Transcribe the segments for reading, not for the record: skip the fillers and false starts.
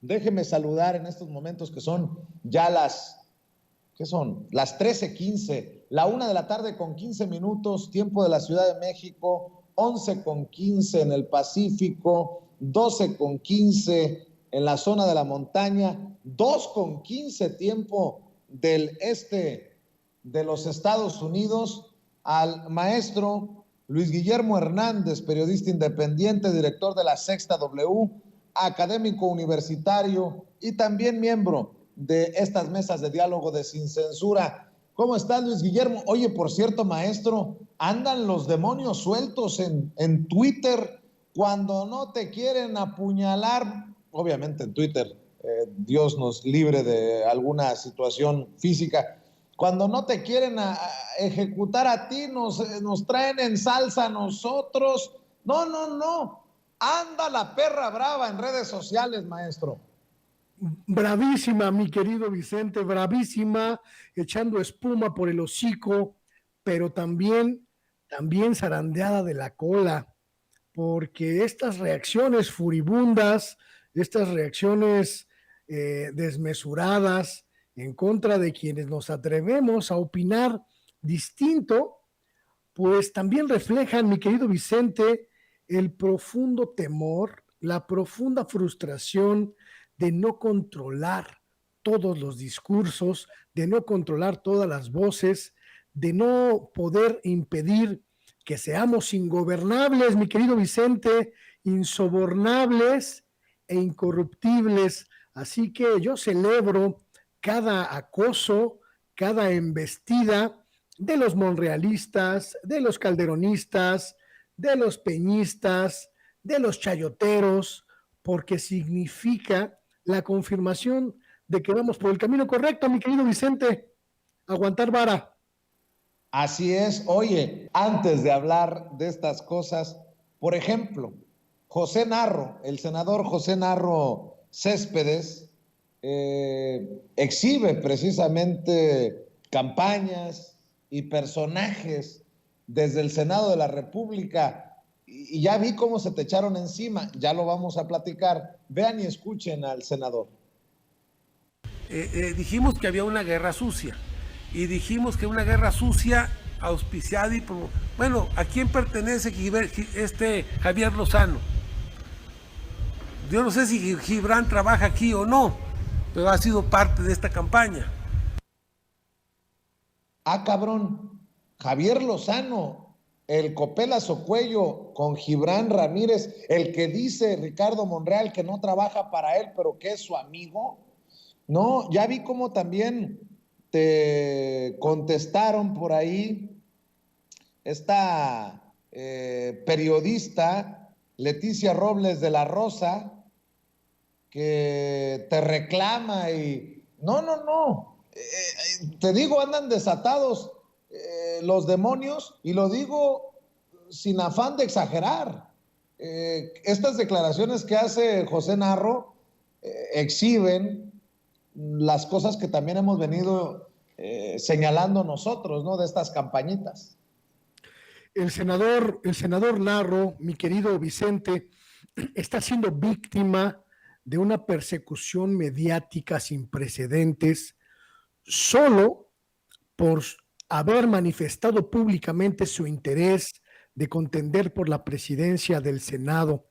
Déjeme saludar en estos momentos que son ya las 13:15, la 1 de la tarde con 15 minutos, tiempo de la Ciudad de México, 11:15 en el Pacífico, 12:15 en la zona de la montaña, 2:15 tiempo del este de los Estados Unidos. Al maestro Luis Guillermo Hernández, periodista independiente, director de La Sexta W, académico universitario y también miembro de estas mesas de diálogo de Sin Censura. ¿Cómo estás, Luis Guillermo? Oye, por cierto, maestro, andan los demonios sueltos en Twitter cuando no te quieren apuñalar, obviamente en Twitter, Dios nos libre de alguna situación física. Cuando no te quieren ejecutar a ti, nos traen en salsa a nosotros. No. Anda la perra brava en redes sociales, maestro. Bravísima, mi querido Vicente, bravísima, echando espuma por el hocico, pero también zarandeada de la cola, porque estas reacciones furibundas, estas reacciones desmesuradas en contra de quienes nos atrevemos a opinar distinto, pues también reflejan, mi querido Vicente, el profundo temor, la profunda frustración de no controlar todos los discursos, de no controlar todas las voces, de no poder impedir que seamos ingobernables, mi querido Vicente, insobornables e incorruptibles. Así que yo celebro cada acoso, cada embestida de los monrealistas, de los calderonistas, de los peñistas, de los chayoteros, porque significa la confirmación de que vamos por el camino correcto, mi querido Vicente. Aguantar vara. Así es. Oye, antes de hablar de estas cosas, por ejemplo, José Narro, el senador José Narro Céspedes, exhibe precisamente campañas y personajes desde el Senado de la República, y ya vi cómo se te echaron encima, ya lo vamos a platicar. Vean y escuchen al senador. Dijimos que había una guerra sucia, y dijimos que una guerra sucia auspiciada y bueno, ¿a quién pertenece Javier Lozano? Yo no sé si Gibran trabaja aquí o no, pero ha sido parte de esta campaña. Ah, cabrón, Javier Lozano, el copelazo cuello con Gibran Ramírez, el que dice Ricardo Monreal que no trabaja para él, pero que es su amigo. No, ya vi cómo también te contestaron por ahí esta periodista Leticia Robles de la Rosa, que te reclama y no. Te digo, andan desatados los demonios, y lo digo sin afán de exagerar. Estas declaraciones que hace José Narro exhiben las cosas que también hemos venido señalando nosotros, ¿no? De estas campañitas. El senador Narro, mi querido Vicente, está siendo víctima de una persecución mediática sin precedentes solo por haber manifestado públicamente su interés de contender por la presidencia del Senado.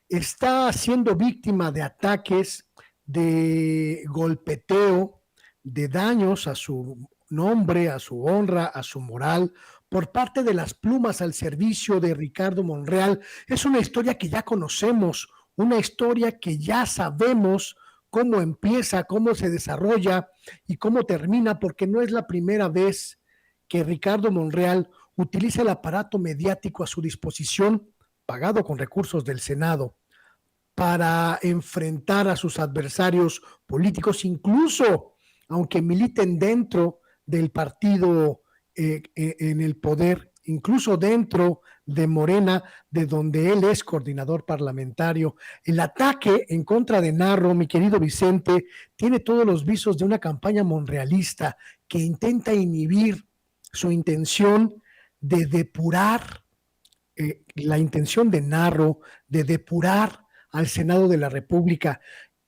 Está siendo víctima de ataques, de golpeteo, de daños a su nombre, a su honra, a su moral, por parte de las plumas al servicio de Ricardo Monreal. Es una historia que ya conocemos, una historia que ya sabemos cómo empieza, cómo se desarrolla y cómo termina, porque no es la primera vez que Ricardo Monreal utiliza el aparato mediático a su disposición, pagado con recursos del Senado, para enfrentar a sus adversarios políticos, incluso aunque militen dentro del partido en el poder, incluso dentro de Morena, de donde él es coordinador parlamentario. El ataque en contra de Narro, mi querido Vicente, tiene todos los visos de una campaña monrealista que intenta inhibir su intención de depurar, la intención de Narro de depurar al Senado de la República.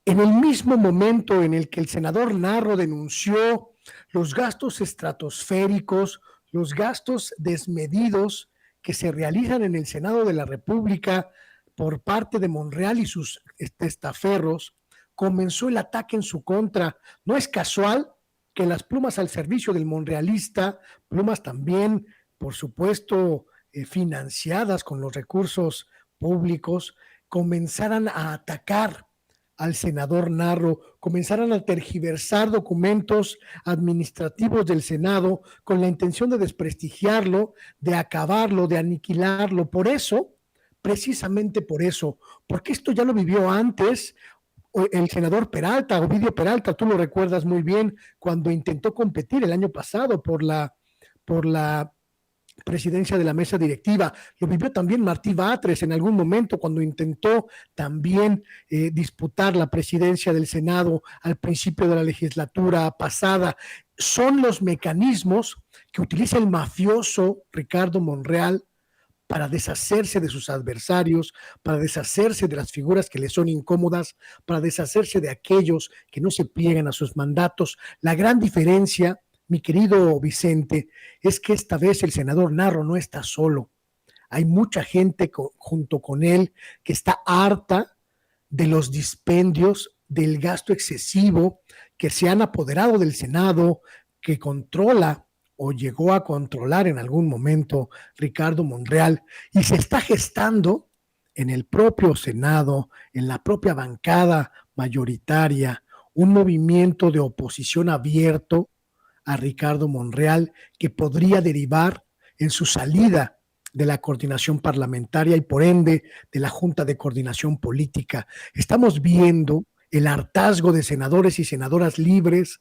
En el mismo momento en el que el senador Narro denunció los gastos estratosféricos, los gastos desmedidos que se realizan en el Senado de la República por parte de Monreal y sus testaferros, comenzó el ataque en su contra. No es casual que las plumas al servicio del monrealista, plumas también, por supuesto, financiadas con los recursos públicos, comenzaran a atacar al senador Narro, comenzaran a tergiversar documentos administrativos del Senado con la intención de desprestigiarlo, de acabarlo, de aniquilarlo. Por eso, precisamente por eso, porque esto ya lo vivió antes el senador Peralta, Ovidio Peralta, tú lo recuerdas muy bien, cuando intentó competir el año pasado por la presidencia de la mesa directiva. Lo vivió también Martí Batres en algún momento cuando intentó también disputar la presidencia del Senado al principio de la legislatura pasada. Son los mecanismos que utiliza el mafioso Ricardo Monreal para deshacerse de sus adversarios, para deshacerse de las figuras que le son incómodas, para deshacerse de aquellos que no se pliegan a sus mandatos. La gran diferencia, mi querido Vicente, es que esta vez el senador Narro no está solo. Hay mucha gente junto con él que está harta de los dispendios, del gasto excesivo que se han apoderado del Senado, que controla o llegó a controlar en algún momento Ricardo Monreal, y se está gestando en el propio Senado, en la propia bancada mayoritaria, un movimiento de oposición abierto a Ricardo Monreal que podría derivar en su salida de la coordinación parlamentaria y por ende de la Junta de Coordinación Política. Estamos viendo el hartazgo de senadores y senadoras libres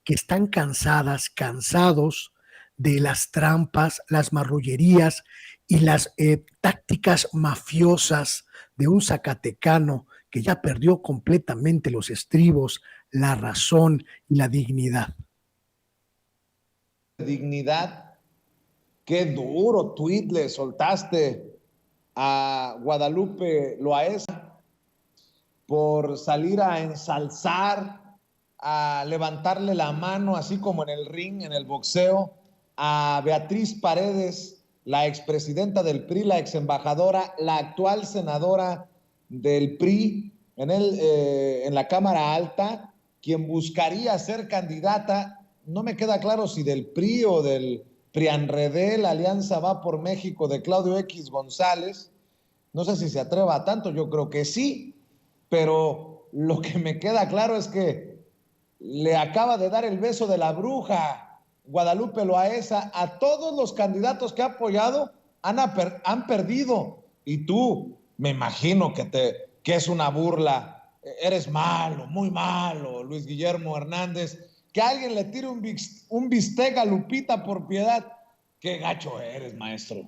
que están cansados de las trampas, las marrullerías y las tácticas mafiosas de un zacatecano que ya perdió completamente los estribos, la razón y la dignidad. Dignidad, qué duro tuit le soltaste a Guadalupe Loaesa por salir a ensalzar, a levantarle la mano, así como en el ring, en el boxeo, a Beatriz Paredes, la expresidenta del PRI, la exembajadora, la actual senadora del PRI en la Cámara Alta, quien buscaría ser candidata, no me queda claro si del PRI o del PRIANREDE, la Alianza Va por México de Claudio X González. No sé si se atreva a tanto, yo creo que sí, pero lo que me queda claro es que le acaba de dar el beso de la bruja Guadalupe Loaesa a todos los candidatos que ha apoyado, han perdido. Y tú, me imagino que es una burla, eres malo, muy malo, Luis Guillermo Hernández, que alguien le tire un bistec a Lupita por piedad. Qué gacho eres, maestro.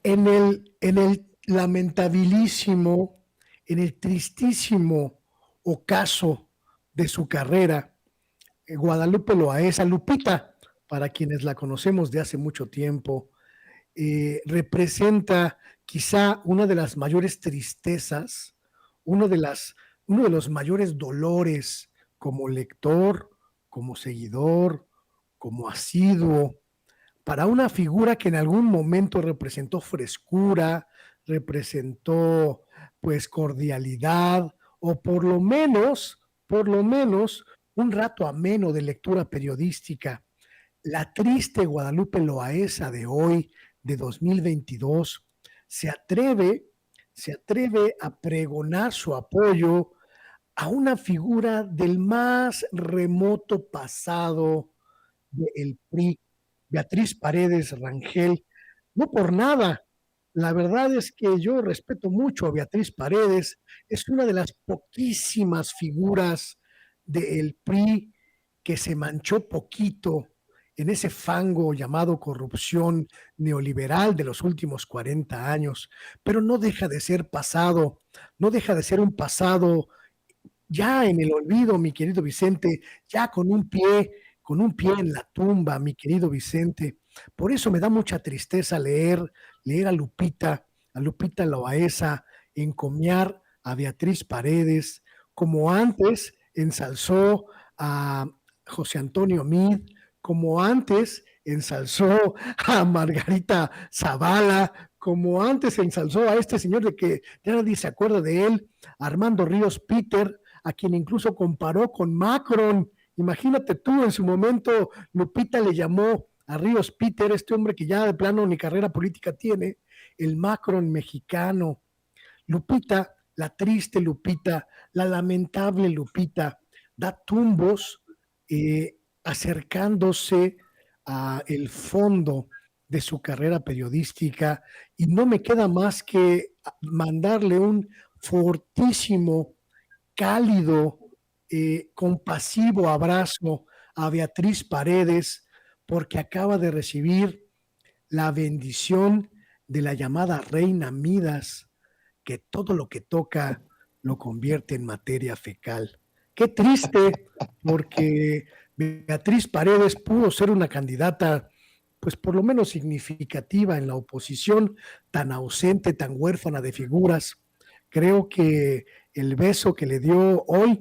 En el lamentabilísimo, en el tristísimo ocaso de su carrera, Guadalupe Loaesa, Lupita, para quienes la conocemos de hace mucho tiempo, representa quizá una de las mayores tristezas, uno de los mayores dolores como lector, como seguidor, como asiduo, para una figura que en algún momento representó frescura, representó pues cordialidad, o por lo menos, un rato ameno de lectura periodística. La triste Guadalupe Loaesa de hoy, de 2022, se atreve a pregonar su apoyo a una figura del más remoto pasado del PRI, Beatriz Paredes Rangel. No por nada, la verdad es que yo respeto mucho a Beatriz Paredes, es una de las poquísimas figuras del PRI que se manchó poquito en ese fango llamado corrupción neoliberal de los últimos 40 años, pero no deja de ser pasado, no deja de ser un pasado ya en el olvido, mi querido Vicente, ya con un pie en la tumba, mi querido Vicente. Por eso me da mucha tristeza leer a Lupita Loaesa encomiar a Beatriz Paredes como antes ensalzó a José Antonio Meade, como antes ensalzó a Margarita Zavala, como antes ensalzó a este señor de que ya nadie se acuerda de él, Armando Ríos Peter, a quien incluso comparó con Macron. Imagínate tú, en su momento Lupita le llamó a Ríos Peter, este hombre que ya de plano ni carrera política tiene, el Macron mexicano. Lupita, la triste Lupita, la lamentable Lupita, da tumbos acercándose a el fondo de su carrera periodística, y no me queda más que mandarle un fortísimo, cálido, compasivo abrazo a Beatriz Paredes, porque acaba de recibir la bendición de la llamada Reina Midas, que todo lo que toca lo convierte en materia fecal. Qué triste, porque Beatriz Paredes pudo ser una candidata, pues por lo menos significativa en la oposición, tan ausente, tan huérfana de figuras. Creo que el beso que le dio hoy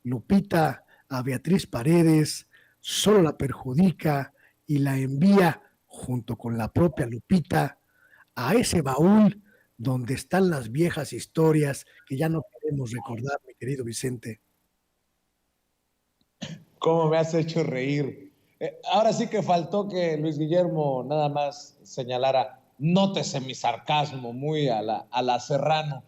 Lupita a Beatriz Paredes solo la perjudica y la envía, junto con la propia Lupita, a ese baúl donde están las viejas historias que ya no queremos recordar, mi querido Vicente. ¿Cómo me has hecho reír? Ahora sí que faltó que Luis Guillermo nada más señalara, nótese mi sarcasmo muy a la Serrano.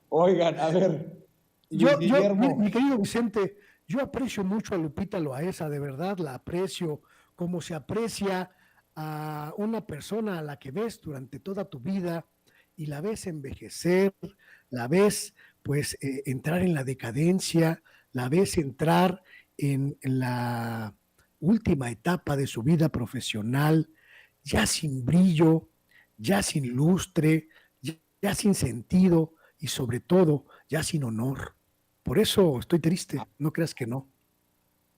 Oigan, a ver, Luis Guillermo. Mi querido Vicente, yo aprecio mucho a Lupita Loaesa, de verdad la aprecio, como se aprecia a una persona a la que ves durante toda tu vida y la ves envejecer, la ves pues entrar en la decadencia, la ves entrar en la última etapa de su vida profesional, ya sin brillo, ya sin lustre, ya sin sentido y sobre todo ya sin honor. Por eso estoy triste, no creas que no.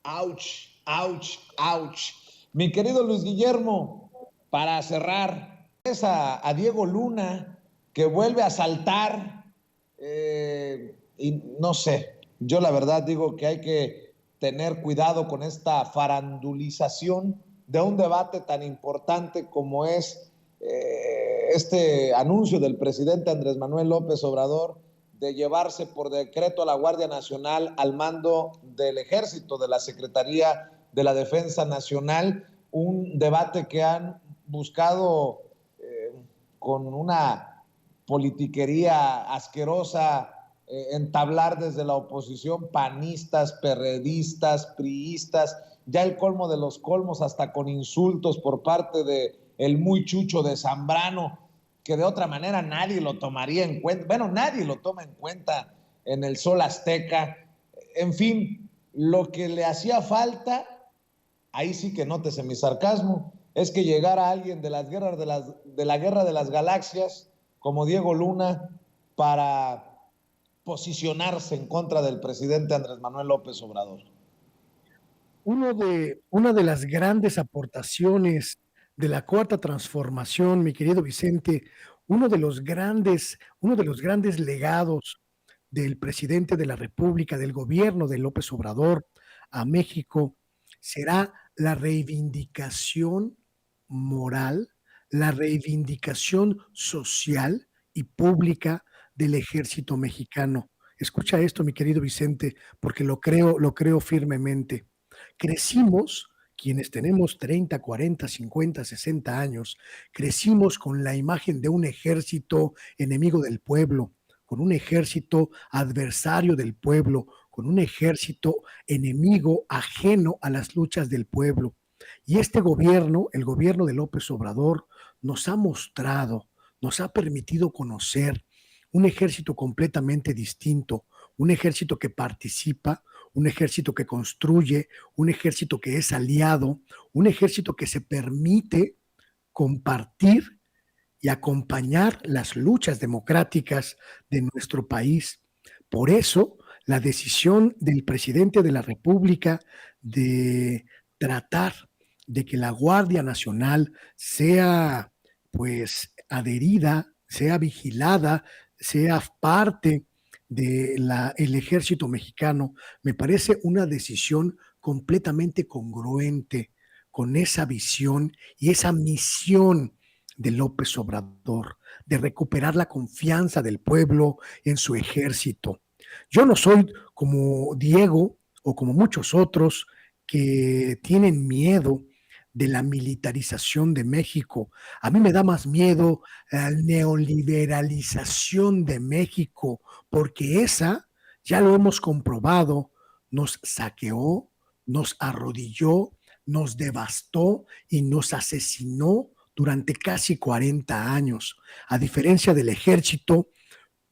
Ouch, ouch, ouch. Mi querido Luis Guillermo, para cerrar, es a Diego Luna, que vuelve a saltar, y no sé, yo la verdad digo que hay que tener cuidado con esta farandulización de un debate tan importante como es este anuncio del presidente Andrés Manuel López Obrador de llevarse por decreto a la Guardia Nacional al mando del Ejército, de la Secretaría de la Defensa Nacional, un debate que han buscado con una politiquería asquerosa entablar desde la oposición, panistas, perredistas, priistas, ya el colmo de los colmos, hasta con insultos por parte de el muy chucho de Zambrano, que de otra manera nadie lo tomaría en cuenta. Bueno, nadie lo toma en cuenta en el Sol Azteca. En fin, lo que le hacía falta, ahí sí que nótese mi sarcasmo, es que llegara alguien de las guerras de la Guerra de las Galaxias, como Diego Luna, para posicionarse en contra del presidente Andrés Manuel López Obrador. Una de las grandes aportaciones de la Cuarta Transformación, mi querido Vicente, uno de los grandes legados del presidente de la República, del gobierno de López Obrador a México, será la reivindicación moral, la reivindicación social y pública del ejército mexicano. Escucha esto, mi querido Vicente, porque lo creo firmemente. Crecimos, quienes tenemos 30, 40, 50, 60 años, crecimos con la imagen de un ejército enemigo del pueblo, con un ejército adversario del pueblo, con un ejército enemigo ajeno a las luchas del pueblo. Y este gobierno, el gobierno de López Obrador, nos ha mostrado, nos ha permitido conocer un ejército completamente distinto, un ejército que participa, un ejército que construye, un ejército que es aliado, un ejército que se permite compartir y acompañar las luchas democráticas de nuestro país. Por eso, la decisión del presidente de la República de tratar de que la Guardia Nacional sea pues adherida, sea vigilada, sea parte el ejército mexicano me parece una decisión completamente congruente con esa visión y esa misión de López Obrador, de recuperar la confianza del pueblo en su ejército. Yo no soy como Diego o como muchos otros que tienen miedo de la militarización de México. A mí me da más miedo la neoliberalización de México, porque esa, ya lo hemos comprobado, nos saqueó, nos arrodilló, nos devastó y nos asesinó durante casi 40 años, a diferencia del ejército,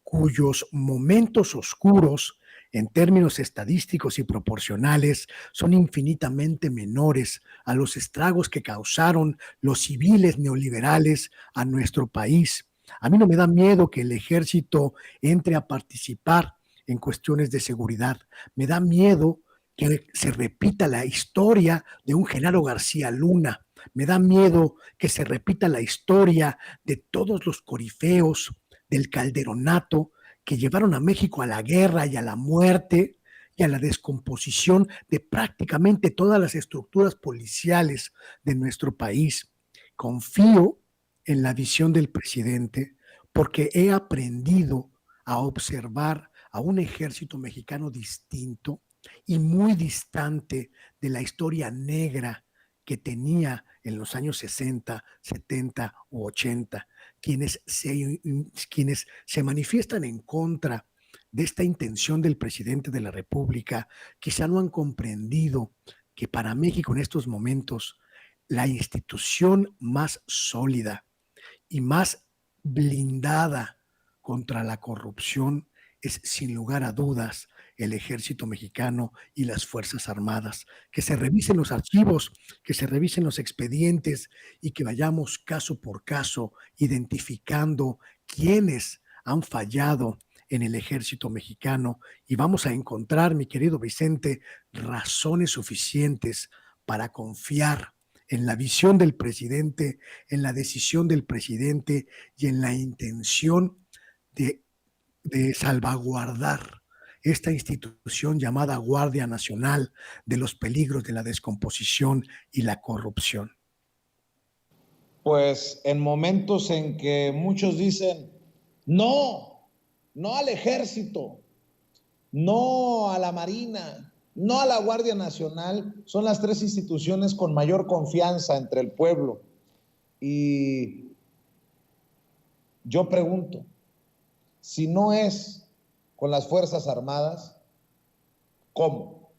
cuyos momentos oscuros en términos estadísticos y proporcionales son infinitamente menores a los estragos que causaron los civiles neoliberales a nuestro país. A mí no me da miedo que el ejército entre a participar en cuestiones de seguridad. Me da miedo que se repita la historia de un Genaro García Luna. Me da miedo que se repita la historia de todos los corifeos del calderonato que llevaron a México a la guerra y a la muerte y a la descomposición de prácticamente todas las estructuras policiales de nuestro país. Confío en la visión del presidente porque he aprendido a observar a un ejército mexicano distinto y muy distante de la historia negra que tenía en los años 60, 70 u 80, quienes se manifiestan en contra de esta intención del presidente de la República, quizá no han comprendido que para México en estos momentos la institución más sólida y más blindada contra la corrupción es, sin lugar a dudas, el ejército mexicano y las Fuerzas Armadas. Que se revisen los archivos, que se revisen los expedientes y que vayamos caso por caso identificando quiénes han fallado en el ejército mexicano y vamos a encontrar, mi querido Vicente, razones suficientes para confiar en la visión del presidente, en la decisión del presidente y en la intención de salvaguardar esta institución llamada Guardia Nacional de los peligros de la descomposición y la corrupción. Pues en momentos en que muchos dicen, no, no al ejército, no a la Marina, no a la Guardia Nacional, son las tres instituciones con mayor confianza entre el pueblo. Y yo pregunto, si no es con las Fuerzas Armadas, ¿cómo?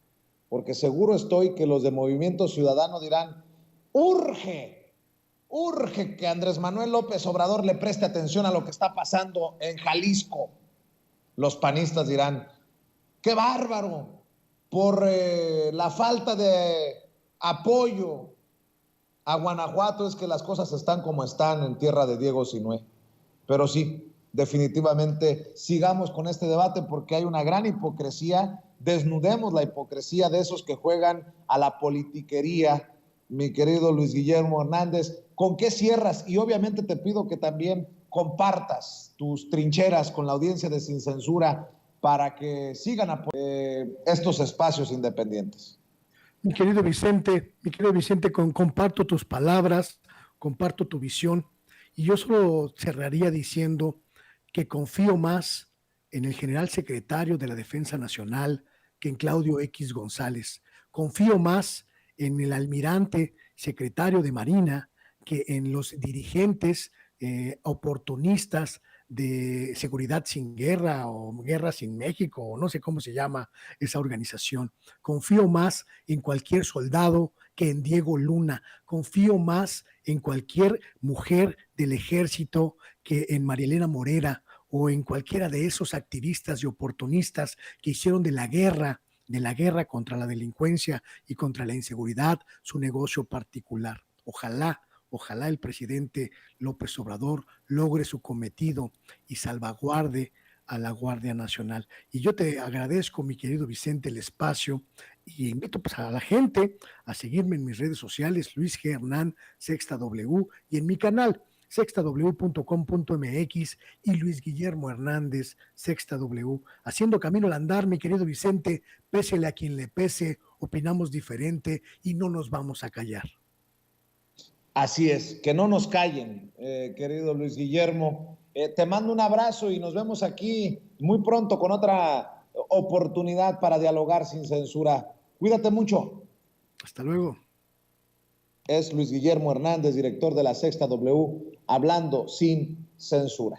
Porque seguro estoy que los de Movimiento Ciudadano dirán, urge que Andrés Manuel López Obrador le preste atención a lo que está pasando en Jalisco. Los panistas dirán, qué bárbaro, por la falta de apoyo a Guanajuato es que las cosas están como están en tierra de Diego Sinué. Pero sí, definitivamente sigamos con este debate porque hay una gran hipocresía. Desnudemos la hipocresía de esos que juegan a la politiquería. Mi querido Luis Guillermo Hernández, ¿con qué cierras? Y obviamente te pido que también compartas tus trincheras con la audiencia de Sin Censura para que sigan estos espacios independientes. Mi querido Vicente, comparto tus palabras, comparto tu visión y yo solo cerraría diciendo que confío más en el general secretario de la Defensa Nacional que en Claudio X González. Confío más en el almirante secretario de Marina que en los dirigentes oportunistas de Seguridad Sin Guerra o Guerra Sin México o no sé cómo se llama esa organización. Confío más en cualquier soldado que en Diego Luna. Confío más en cualquier mujer del ejército que en Marielena Morera o en cualquiera de esos activistas y oportunistas que hicieron de la guerra contra la delincuencia y contra la inseguridad su negocio particular. Ojalá el presidente López Obrador logre su cometido y salvaguarde a la Guardia Nacional. Y yo te agradezco, mi querido Vicente, el espacio y invito pues, a la gente a seguirme en mis redes sociales, Luis G. Hernán, Sexta W, y en mi canal, sextaw.com.mx y Luis Guillermo Hernández, Sexta W. Haciendo camino al andar, mi querido Vicente, pésele a quien le pese, opinamos diferente y no nos vamos a callar. Así es, que no nos callen, querido Luis Guillermo. Te mando un abrazo y nos vemos aquí muy pronto con otra oportunidad para dialogar sin censura. Cuídate mucho. Hasta luego. Es Luis Guillermo Hernández, director de la Sexta W, hablando sin censura.